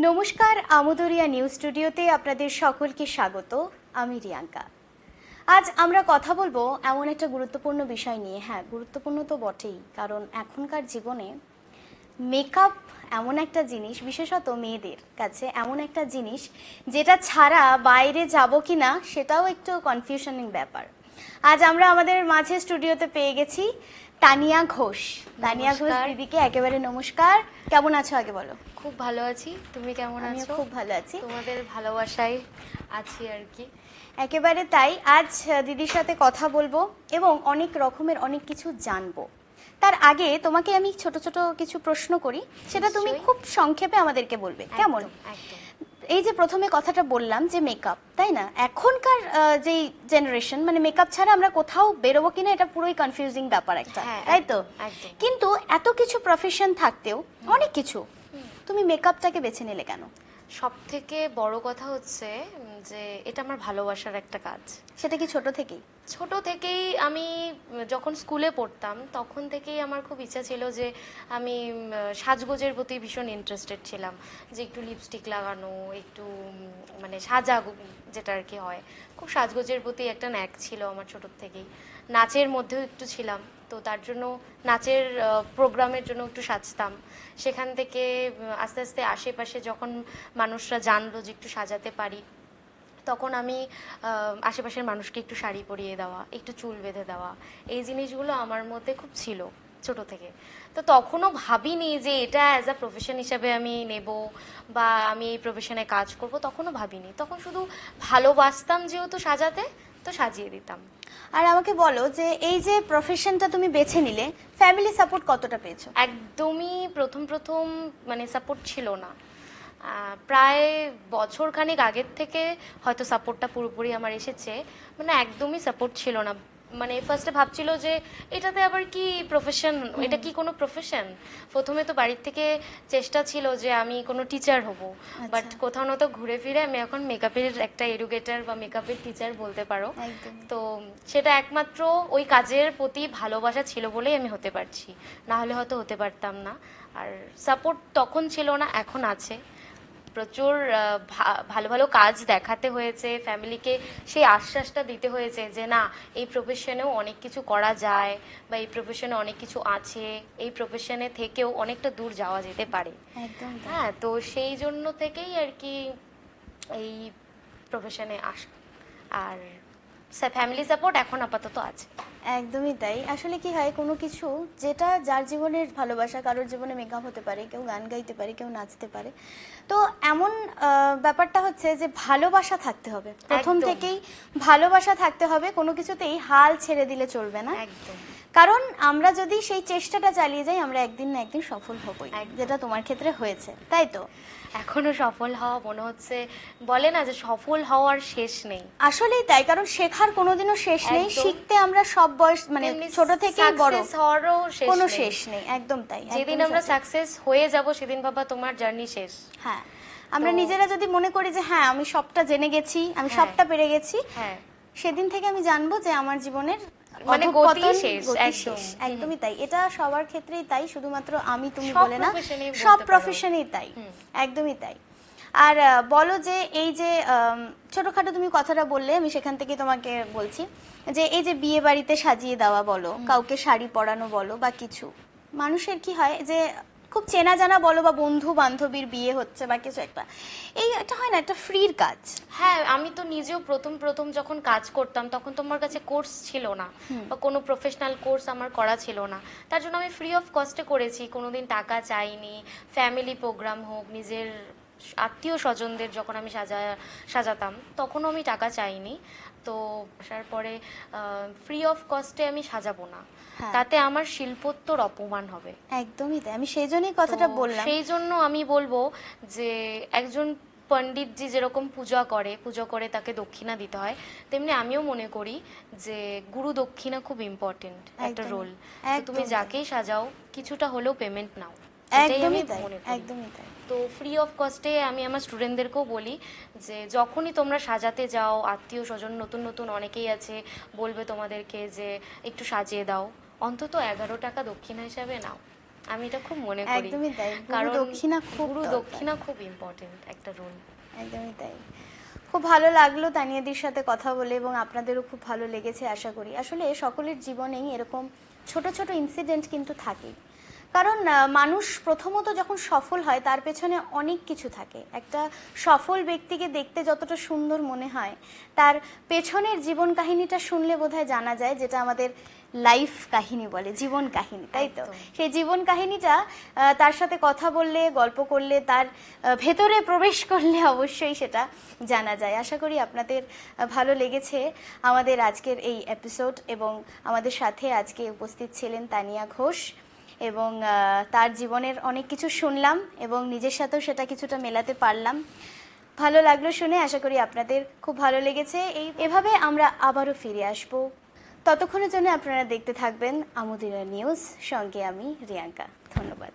নমস্কার, আমোদরিয়া নিউজ স্টুডিওতে আপনাদের সকলকে স্বাগত। আমি রিয়াঙ্কা। আজ আমরা কথা বলবো এমন একটা গুরুত্বপূর্ণ বিষয় নিয়ে। হ্যাঁ, গুরুত্বপূর্ণ তো বটেই, কারণ এখনকার জীবনে মেকআপ এমন একটা জিনিস, বিশেষত মেয়েদের কাছে এমন একটা জিনিস যেটা ছাড়া বাইরে যাব কি না সেটাও একটু কনফিউশনিং ব্যাপার। আজ আমরা আমাদের মাঝে স্টুডিওতে পেয়ে গেছি তানিয়া ঘোষ। তানিয়া ঘোষ দিদিকে একেবারে নমস্কার। কেমন আছো আগে বলো? খুব ভালো আছি, তুমি কেমন আছো? খুব ভালো আছি, তোমাদের ভালোবাসায় আছি আর কি। একেবারে তাই। আজ দিদির সাথে কথা বলবো এবং অনেক রকমের অনেক কিছু জানবো। তার আগে তোমাকে আমি ছোট ছোট কিছু প্রশ্ন করি, সেটা তুমি খুব সংক্ষেপে আমাদেরকে বলবে, কেমন? এই যে প্রথমে কথাটা বললাম যে মেকআপ, তাই না? এখনকার যেই জেনারেশন, মানে মেকআপ ছাড়া আমরা কোথাও বেরোবো কিনা এটা পুরোই কনফিউজিং ব্যাপার একটা, তাই তো? কিন্তু এত কিছু প্রফেশন থাকতেও অনেক কিছু, তুমি মেকআপটাকে বেছে নিলে কেন? সব থেকে বড় কথা হচ্ছে যে এটা আমার ভালোবাসার একটা কাজ। সেটা কি ছোট থেকেই? ছোট থেকেই আমি যখন স্কুলে পড়তাম তখন থেকেই আমার খুব ইচ্ছা ছিল যে আমি সাজগোজের প্রতি ভীষণ ইন্টারেস্টেড ছিলাম, যে একটু লিপস্টিক লাগানো, একটু মানে সাজা যেটা আর কি হয়, খুব সাজগোজের প্রতি একটা ন্যাক ছিল আমার ছোটোর থেকেই। নাচের মধ্যেও একটু ছিলাম, তো তার জন্য নাচের প্রোগ্রামের জন্য একটু সাজতাম। সেখান থেকে আস্তে আস্তে আশেপাশে যখন মানুষরা জানলো যে একটু সাজাতে পারি, তখন আমি আশেপাশের মানুষকে একটু শাড়ি পরিয়ে দেওয়া, একটু চুল বেঁধে দেওয়া, এই জিনিসগুলো আমার মধ্যে খুব ছিল ছোট থেকে। তো তখনও ভাবিনি যে এটা অ্যাজ আ প্রফেশন হিসাবে আমি নেব বা আমি এই প্রফেশনে কাজ করব, তখনও ভাবিনি। তখন শুধু ভালোবাসতাম যেহেতু সাজাতে, তো সাজিয়ে দিতাম। আর আমাকে বলো যে এই যে প্রফেশনটা তুমি বেছে নিলে, ফ্যামিলি সাপোর্ট কতটা পেয়েছো? একদমই প্রথম প্রথম মানে সাপোর্ট ছিল না। প্রায় বছরখানেক আগের থেকে হয়তো সাপোর্টটা পুরোপুরি আমার এসেছে। মানে একদমই সাপোর্ট ছিল না। মানে ফার্স্টে ভাবছিল যে এটাতে আবার কি প্রফেশন, এটা কি কোনো প্রফেশন? প্রথমে তো বাড়ির থেকে চেষ্টা ছিল যে আমি কোনো টিচার হব, বাট কোথাও না তো ঘুরে ফিরে আমি এখন মেকআপের একটা এডুকেটার বা মেকআপের টিচার বলতে পারো। তো সেটা একমাত্র ওই কাজের প্রতি ভালোবাসা ছিল বলেই আমি হতে পারছি, না হলে হয়তো হতে পারতাম না। আর সাপোর্ট তখন ছিল না, এখন আছে। প্রচুর ভালো ভালো কাজ দেখাতে হয়েছে ফ্যামিলিকে, সেই আশ্বাসটা দিতে হয়েছে যে না, এই প্রফেশনেও অনেক কিছু করা যায় বা এই প্রফেশনে অনেক কিছু আছে, এই প্রফেশনে থেকেও অনেকটা দূর যাওয়া যেতে পারে। হ্যাঁ, তো সেই জন্য থেকেই আর কি এই প্রফেশনে আসা। আর ফ্যামিলি সাপোর্ট এখন আপাতত আছে। একদমই তাই। আসলে কি হয়, কোনো কিছু যেটা যার জীবনের ভালোবাসা, কারোর জীবনে মেকআপ হতে পারে, কেউ গান গাইতে পারে, কেউ নাচতে পারে, তো এমন ব্যাপারটা হচ্ছে যে ভালোবাসা থাকতে হবে প্রথম থেকেই, ভালোবাসা থাকতে হবে, কোনো কিছুতেই হাল ছেড়ে দিলে চলবে না। একদম। কারণ আমরা যদি সেই চেষ্টাটা চালিয়ে যাই, আমরা একদিন না একদিন সফল হবই, যেটা তোমার ক্ষেত্রে হয়েছে, তাই তো? এখনো সফল হওয়া মনে হচ্ছে, বলে না যে সফল হওয়ার শেষ নেই। আসলেই তাই, কারণ শেখার কোনোদিনও শেষ নেই, শিখতে আমরা সব বয়স, মানে ছোট থেকে বড়, কোনো শেষ নেই। একদম তাই। যেদিন আমরা সাকসেস হয়ে যাব সেদিন বাবা তোমার জার্নি শেষ। হ্যাঁ, আমরা নিজেরা যদি মনে করি যে হ্যাঁ আমি সবটা জেনে গেছি, আমি সবটা পেরে গেছি, সেদিন থেকে আমি জানবো যে আমার জীবনের মানে গতি শেষ। একদমই তাই। এটা সবার ক্ষেত্রেই তাই, শুধুমাত্র আমি তুমি বলে না, সব প্রফেশনেই তাই। একদমই তাই। আর বলো যে এই যে ছোটখাটো তুমি কথাটা বললে, আমি সেখান থেকে তোমাকে বলছি যে এই যে বিয়ে বাড়িতে সাজিয়ে দেওয়া বলো, কাউকে শাড়ি পরানো বলো, বা কিছু মানুষের কি হয় যে খুব চেনা জানা বলো বা বন্ধু বান্ধবীর বিয়ে হচ্ছে বা কিছু একটা, এই একটা হয় না, একটা ফ্রির কাজ। হ্যাঁ, আমি তো নিজেও প্রথম প্রথম যখন কাজ করতাম তখন তোমার কাছে কোর্স ছিল না বা কোনো প্রফেশনাল কোর্স আমার করা ছিল না, তার জন্য আমি ফ্রি অফ কস্টে করেছি, কোনোদিন টাকা চাইনি। ফ্যামিলি প্রোগ্রাম হোক, নিজের আত্মীয় স্বজনদের যখন আমি সাজাতাম তখনও আমি টাকা চাইনি। তো আসার পরে ফ্রি অফ কস্টে আমি সাজাবো না, তাতে আমার শিল্পত্বর অপমান হবে। একদমই তাই, আমি সেই জন্যই কথাটা বললাম। সেই জন্য আমি বলবো যে একজন পণ্ডিতজি যেরকম পুজো করে তাকে দক্ষিণা দিতে হয়, তেমনি আমিও মনে করি যে গুরু দক্ষিণা খুব ইম্পর্টেন্ট একটা রোল। তুমি যাকেই সাজাও কিছুটা হলেও পেমেন্ট নাও, এটাই আমি মনে করি। একদমই তাই। তো ফ্রি অফ কস্টে আমি আমার স্টুডেন্টদেরকেও বলি যে যখনই তোমরা সাজাতে যাও, আত্মীয় স্বজন নতুন নতুন অনেকেই আছে বলবে তোমাদেরকে যে একটু সাজিয়ে দাও, অন্তত 11 টাকা দক্ষিণা হিসাবে নাও। আমি এটা খুব মনে করি। একদমই তাই, কারণ দক্ষিণা খুব গুরু দরকার। দক্ষিণা খুব ইম্পর্টেন্ট একটা রোল। একদমই তাই। খুব ভালো লাগলো তানিয়াদির সাথে কথা বলে, এবং আপনাদেরও খুব ভালো লেগেছে আশা করি। আসলে সকলের জীবনেই এরকম ছোট ছোট ইনসিডেন্ট কিন্তু থাকে, কারণ মানুষ প্রথমত যখন সফল হয় তার পেছনে অনেক কিছু থাকে। একটা সফল ব্যক্তিকে দেখতে যতটা সুন্দর মনে হয়, তার পেছনের জীবন কাহিনীটা শুনলে বোধহয় জানা যায়, যেটা আমাদের লাইফ কাহিনী বলে, জীবন কাহিনী, তাই তো? একদম। সেই জীবন কাহিনীটা তার সাথে কথা বললে, গল্প করলে, তার ভেতরে প্রবেশ করলে অবশ্যই সেটা জানা যায়। আশা করি আপনাদের ভালো লেগেছে আমাদের আজকের এই এপিসোড, এবং আমাদের সাথে আজকে উপস্থিত ছিলেন তানিয়া ঘোষ, এবং তার জীবনের অনেক কিছু শুনলাম এবং নিজের সাথেও সেটা কিছুটা মেলাতে পারলাম। ভালো লাগলো শুনে, আশা করি আপনাদের খুব ভালো লেগেছে। এভাবে আমরা আবারও ফিরে আসব। ততক্ষণের জন্য আপনারা দেখতে থাকবেন আমুদিরা নিউজ, সঙ্গে আমি রিয়াঙ্কা। ধন্যবাদ।